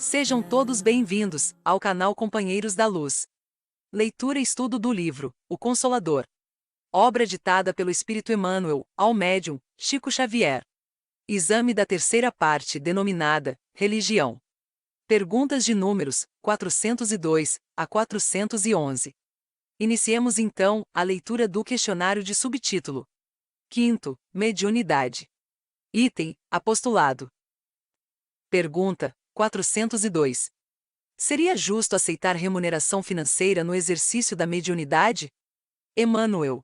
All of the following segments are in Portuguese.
Sejam todos bem-vindos ao canal Companheiros da Luz. Leitura e estudo do livro O Consolador. Obra ditada pelo Espírito Emmanuel ao médium Chico Xavier. Exame da terceira parte denominada Religião. Perguntas de números 402 a 411. Iniciemos então a leitura do questionário de subtítulo. 5º, Mediunidade. Item, apostolado. Pergunta 402. Seria justo aceitar remuneração financeira no exercício da mediunidade? Emmanuel.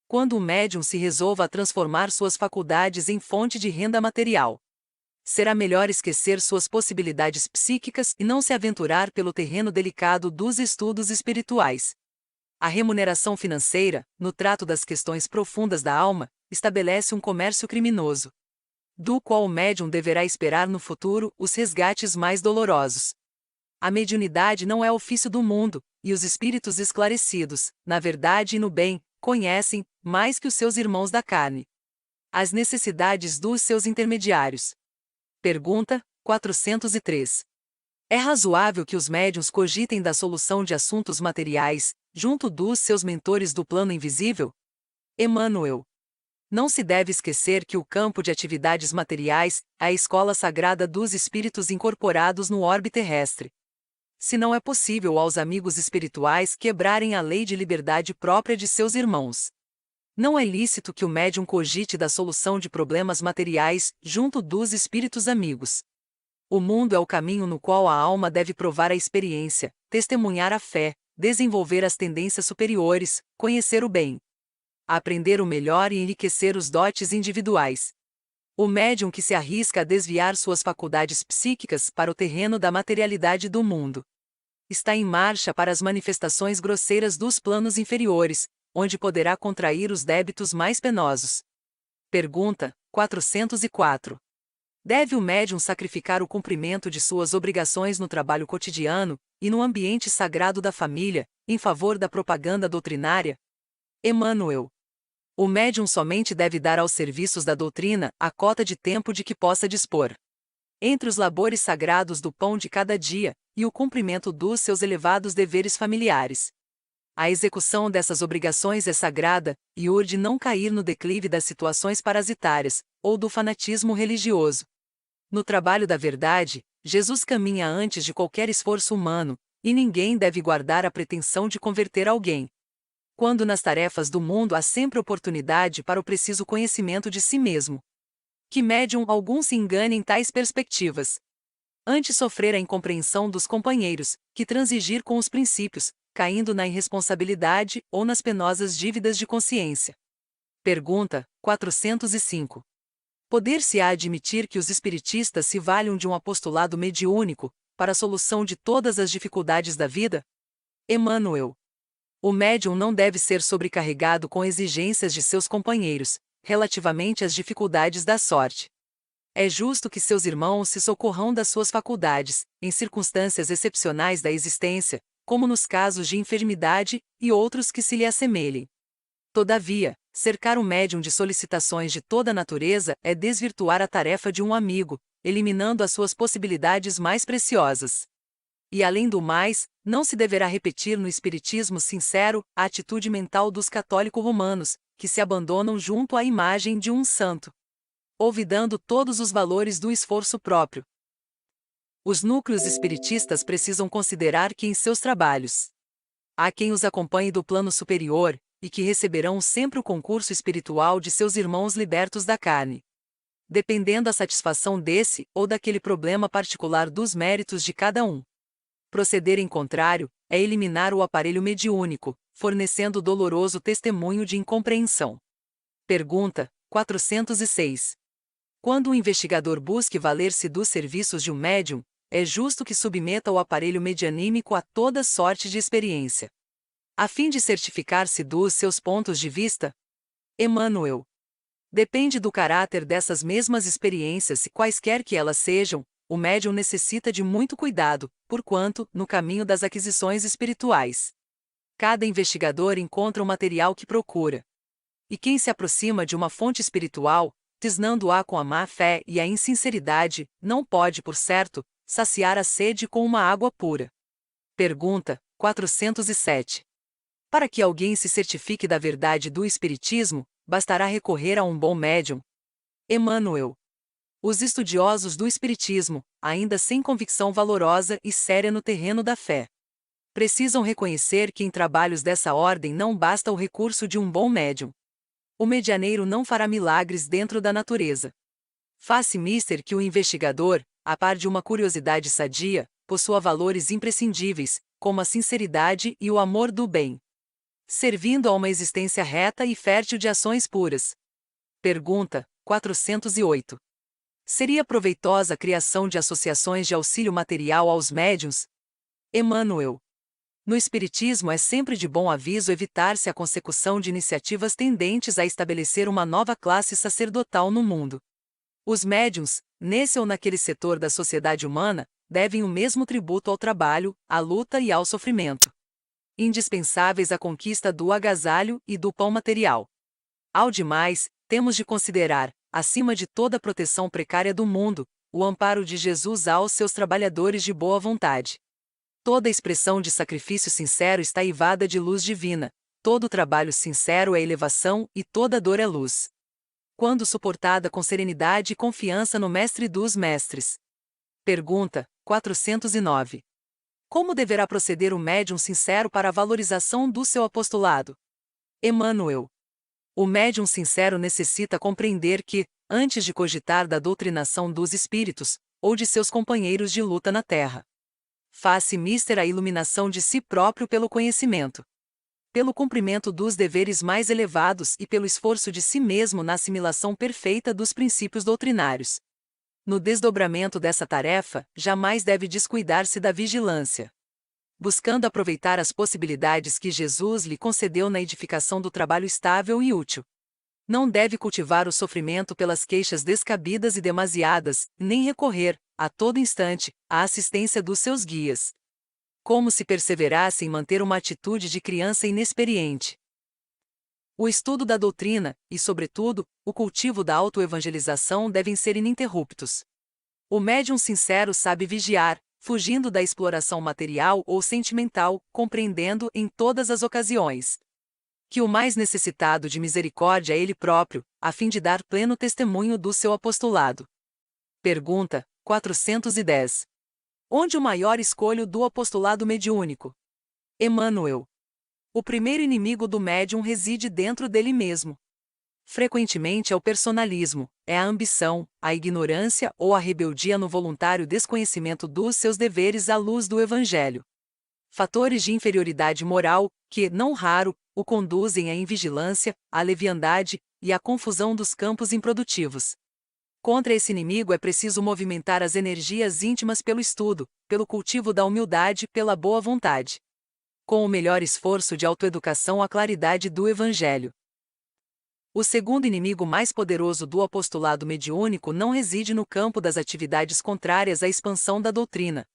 Quando o médium se resolva a transformar suas faculdades em fonte de renda material, será melhor esquecer suas possibilidades psíquicas e não se aventurar pelo terreno delicado dos estudos espirituais. A remuneração financeira, no trato das questões profundas da alma, estabelece um comércio criminoso, do qual o médium deverá esperar no futuro os resgates mais dolorosos. A mediunidade não é ofício do mundo, e os espíritos esclarecidos, na verdade e no bem, conhecem, mais que os seus irmãos da carne, as necessidades dos seus intermediários. Pergunta 403. É razoável que os médiuns cogitem da solução de assuntos materiais, junto dos seus mentores do plano invisível? Emmanuel. Não se deve esquecer que o campo de atividades materiais é a escola sagrada dos espíritos incorporados no orbe terrestre. Se não é possível aos amigos espirituais quebrarem a lei de liberdade própria de seus irmãos, não é lícito que o médium cogite da solução de problemas materiais junto dos espíritos amigos. O mundo é o caminho no qual a alma deve provar a experiência, testemunhar a fé, desenvolver as tendências superiores, conhecer o bem, aprender o melhor e enriquecer os dotes individuais. O médium que se arrisca a desviar suas faculdades psíquicas para o terreno da materialidade do mundo está em marcha para as manifestações grosseiras dos planos inferiores, onde poderá contrair os débitos mais penosos. Pergunta 404. Deve o médium sacrificar o cumprimento de suas obrigações no trabalho cotidiano e no ambiente sagrado da família, em favor da propaganda doutrinária? Emmanuel. O médium somente deve dar aos serviços da doutrina a cota de tempo de que possa dispor. Entre os labores sagrados do pão de cada dia e o cumprimento dos seus elevados deveres familiares, a execução dessas obrigações é sagrada e urge não cair no declive das situações parasitárias ou do fanatismo religioso. No trabalho da verdade, Jesus caminha antes de qualquer esforço humano, e ninguém deve guardar a pretensão de converter alguém, quando nas tarefas do mundo há sempre oportunidade para o preciso conhecimento de si mesmo. Que médium algum se engane em tais perspectivas. Antes sofrer a incompreensão dos companheiros, que transigir com os princípios, caindo na irresponsabilidade ou nas penosas dívidas de consciência. Pergunta 405. Poder-se-á admitir que os espiritistas se valham de um apostolado mediúnico para a solução de todas as dificuldades da vida? Emmanuel. O médium não deve ser sobrecarregado com exigências de seus companheiros, relativamente às dificuldades da sorte. É justo que seus irmãos se socorram das suas faculdades, em circunstâncias excepcionais da existência, como nos casos de enfermidade e outros que se lhe assemelhem. Todavia, cercar o médium de solicitações de toda natureza é desvirtuar a tarefa de um amigo, eliminando as suas possibilidades mais preciosas. E além do mais, não se deverá repetir no espiritismo sincero a atitude mental dos católicos romanos, que se abandonam junto à imagem de um santo, olvidando todos os valores do esforço próprio. Os núcleos espiritistas precisam considerar que em seus trabalhos há quem os acompanhe do plano superior, e que receberão sempre o concurso espiritual de seus irmãos libertos da carne, dependendo a satisfação desse ou daquele problema particular dos méritos de cada um. Proceder em contrário é eliminar o aparelho mediúnico, fornecendo doloroso testemunho de incompreensão. Pergunta 406. Quando o investigador busque valer-se dos serviços de um médium, é justo que submeta o aparelho medianímico a toda sorte de experiência, a fim de certificar-se dos seus pontos de vista? Emmanuel. Depende do caráter dessas mesmas experiências e quaisquer que elas sejam, o médium necessita de muito cuidado, porquanto, no caminho das aquisições espirituais, cada investigador encontra o material que procura. E quem se aproxima de uma fonte espiritual, tisnando-a com a má fé e a insinceridade, não pode, por certo, saciar a sede com uma água pura. Pergunta 407. Para que alguém se certifique da verdade do Espiritismo, bastará recorrer a um bom médium? Emmanuel. Os estudiosos do Espiritismo, ainda sem convicção valorosa e séria no terreno da fé, precisam reconhecer que em trabalhos dessa ordem não basta o recurso de um bom médium. O medianeiro não fará milagres dentro da natureza. Faz-se mister que o investigador, a par de uma curiosidade sadia, possua valores imprescindíveis, como a sinceridade e o amor do bem, servindo a uma existência reta e fértil de ações puras. Pergunta 408. Seria proveitosa a criação de associações de auxílio material aos médiuns? Emmanuel. No Espiritismo é sempre de bom aviso evitar-se a consecução de iniciativas tendentes a estabelecer uma nova classe sacerdotal no mundo. Os médiuns, nesse ou naquele setor da sociedade humana, devem o mesmo tributo ao trabalho, à luta e ao sofrimento, indispensáveis à conquista do agasalho e do pão material. Ao demais, temos de considerar, acima de toda a proteção precária do mundo, o amparo de Jesus aos seus trabalhadores de boa vontade. Toda expressão de sacrifício sincero está eivada de luz divina, todo trabalho sincero é elevação e toda dor é luz, quando suportada com serenidade e confiança no Mestre dos Mestres. Pergunta 409. Como deverá proceder o médium sincero para a valorização do seu apostolado? Emmanuel. O médium sincero necessita compreender que, antes de cogitar da doutrinação dos espíritos, ou de seus companheiros de luta na terra, faz-se mister a iluminação de si próprio pelo conhecimento, pelo cumprimento dos deveres mais elevados e pelo esforço de si mesmo na assimilação perfeita dos princípios doutrinários. No desdobramento dessa tarefa, jamais deve descuidar-se da vigilância, buscando aproveitar as possibilidades que Jesus lhe concedeu na edificação do trabalho estável e útil. Não deve cultivar o sofrimento pelas queixas descabidas e demasiadas, nem recorrer, a todo instante, à assistência dos seus guias, como se perseverasse em manter uma atitude de criança inexperiente. O estudo da doutrina, e sobretudo, o cultivo da autoevangelização devem ser ininterruptos. O médium sincero sabe vigiar, fugindo da exploração material ou sentimental, compreendendo, em todas as ocasiões, que o mais necessitado de misericórdia é ele próprio, a fim de dar pleno testemunho do seu apostolado. Pergunta 410. Onde o maior escolho do apostolado mediúnico? Emmanuel. O primeiro inimigo do médium reside dentro dele mesmo. Frequentemente é o personalismo, é a ambição, a ignorância ou a rebeldia no voluntário desconhecimento dos seus deveres à luz do Evangelho. Fatores de inferioridade moral, que, não raro, o conduzem à invigilância, à leviandade e à confusão dos campos improdutivos. Contra esse inimigo é preciso movimentar as energias íntimas pelo estudo, pelo cultivo da humildade, pela boa vontade, com o melhor esforço de autoeducação à claridade do Evangelho. O segundo inimigo mais poderoso do apostolado mediúnico não reside no campo das atividades contrárias à expansão da doutrina,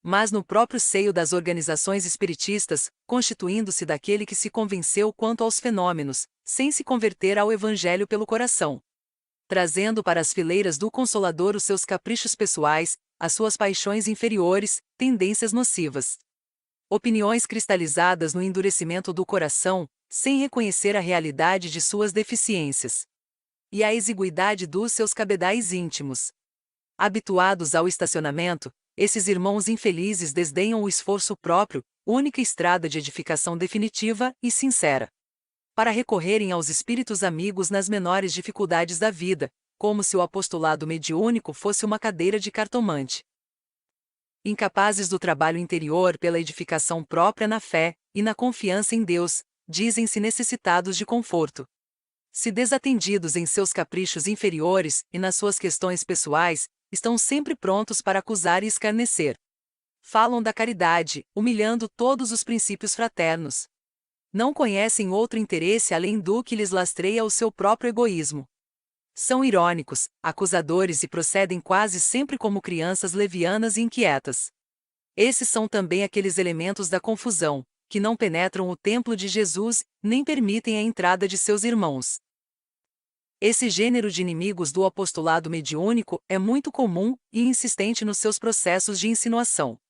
mas no próprio seio das organizações espiritistas, constituindo-se daquele que se convenceu quanto aos fenômenos, sem se converter ao Evangelho pelo coração, trazendo para as fileiras do Consolador os seus caprichos pessoais, as suas paixões inferiores, tendências nocivas, opiniões cristalizadas no endurecimento do coração, sem reconhecer a realidade de suas deficiências e a exiguidade dos seus cabedais íntimos. Habituados ao estacionamento, esses irmãos infelizes desdenham o esforço próprio, única estrada de edificação definitiva e sincera, para recorrerem aos espíritos amigos nas menores dificuldades da vida, como se o apostolado mediúnico fosse uma cadeira de cartomante. Incapazes do trabalho interior pela edificação própria na fé e na confiança em Deus, dizem-se necessitados de conforto. Se desatendidos em seus caprichos inferiores e nas suas questões pessoais, estão sempre prontos para acusar e escarnecer. Falam da caridade, humilhando todos os princípios fraternos. Não conhecem outro interesse além do que lhes lastreia o seu próprio egoísmo. São irônicos, acusadores e procedem quase sempre como crianças levianas e inquietas. Esses são também aqueles elementos da confusão, que não penetram o templo de Jesus, nem permitem a entrada de seus irmãos. Esse gênero de inimigos do apostolado mediúnico é muito comum e insistente nos seus processos de insinuação,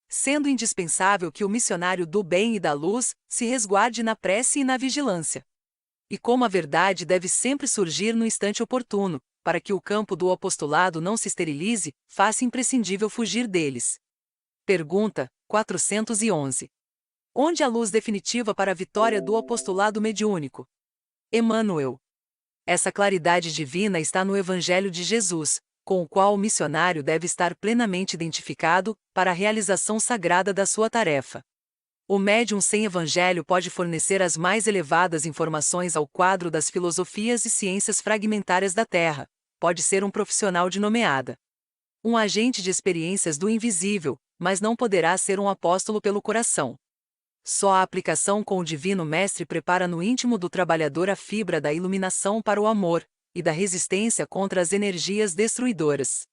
sendo indispensável que o missionário do bem e da luz se resguarde na prece e na vigilância. E como a verdade deve sempre surgir no instante oportuno, para que o campo do apostolado não se esterilize, faça imprescindível fugir deles. Pergunta 411. Onde a luz definitiva para a vitória do apostolado mediúnico? Emmanuel. Essa claridade divina está no Evangelho de Jesus, com o qual o missionário deve estar plenamente identificado para a realização sagrada da sua tarefa. O médium sem Evangelho pode fornecer as mais elevadas informações ao quadro das filosofias e ciências fragmentárias da Terra, pode ser um profissional de nomeada, um agente de experiências do invisível, mas não poderá ser um apóstolo pelo coração. Só a aplicação com o Divino Mestre prepara no íntimo do trabalhador a fibra da iluminação para o amor, e da resistência contra as energias destruidoras.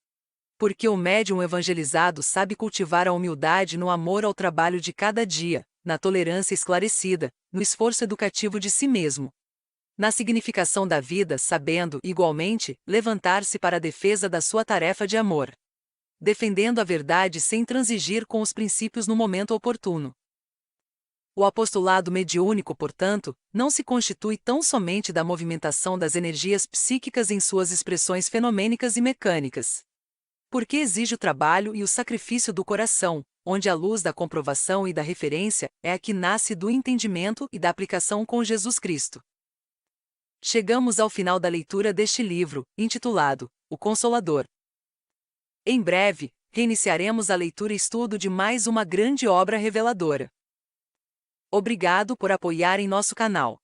Porque o médium evangelizado sabe cultivar a humildade no amor ao trabalho de cada dia, na tolerância esclarecida, no esforço educativo de si mesmo, na significação da vida, sabendo, igualmente, levantar-se para a defesa da sua tarefa de amor, defendendo a verdade sem transigir com os princípios no momento oportuno. O apostolado mediúnico, portanto, não se constitui tão somente da movimentação das energias psíquicas em suas expressões fenomênicas e mecânicas, porque exige o trabalho e o sacrifício do coração, onde a luz da comprovação e da referência é a que nasce do entendimento e da aplicação com Jesus Cristo. Chegamos ao final da leitura deste livro, intitulado O Consolador. Em breve, reiniciaremos a leitura e estudo de mais uma grande obra reveladora. Obrigado por apoiarem nosso canal.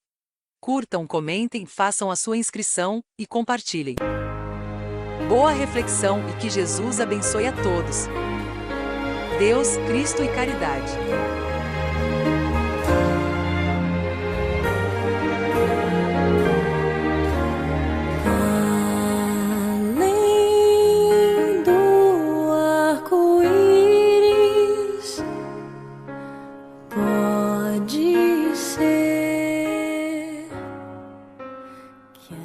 Curtam, comentem, façam a sua inscrição e compartilhem. Boa reflexão e que Jesus abençoe a todos. Deus, Cristo e caridade. Além do arco-íris, pode ser que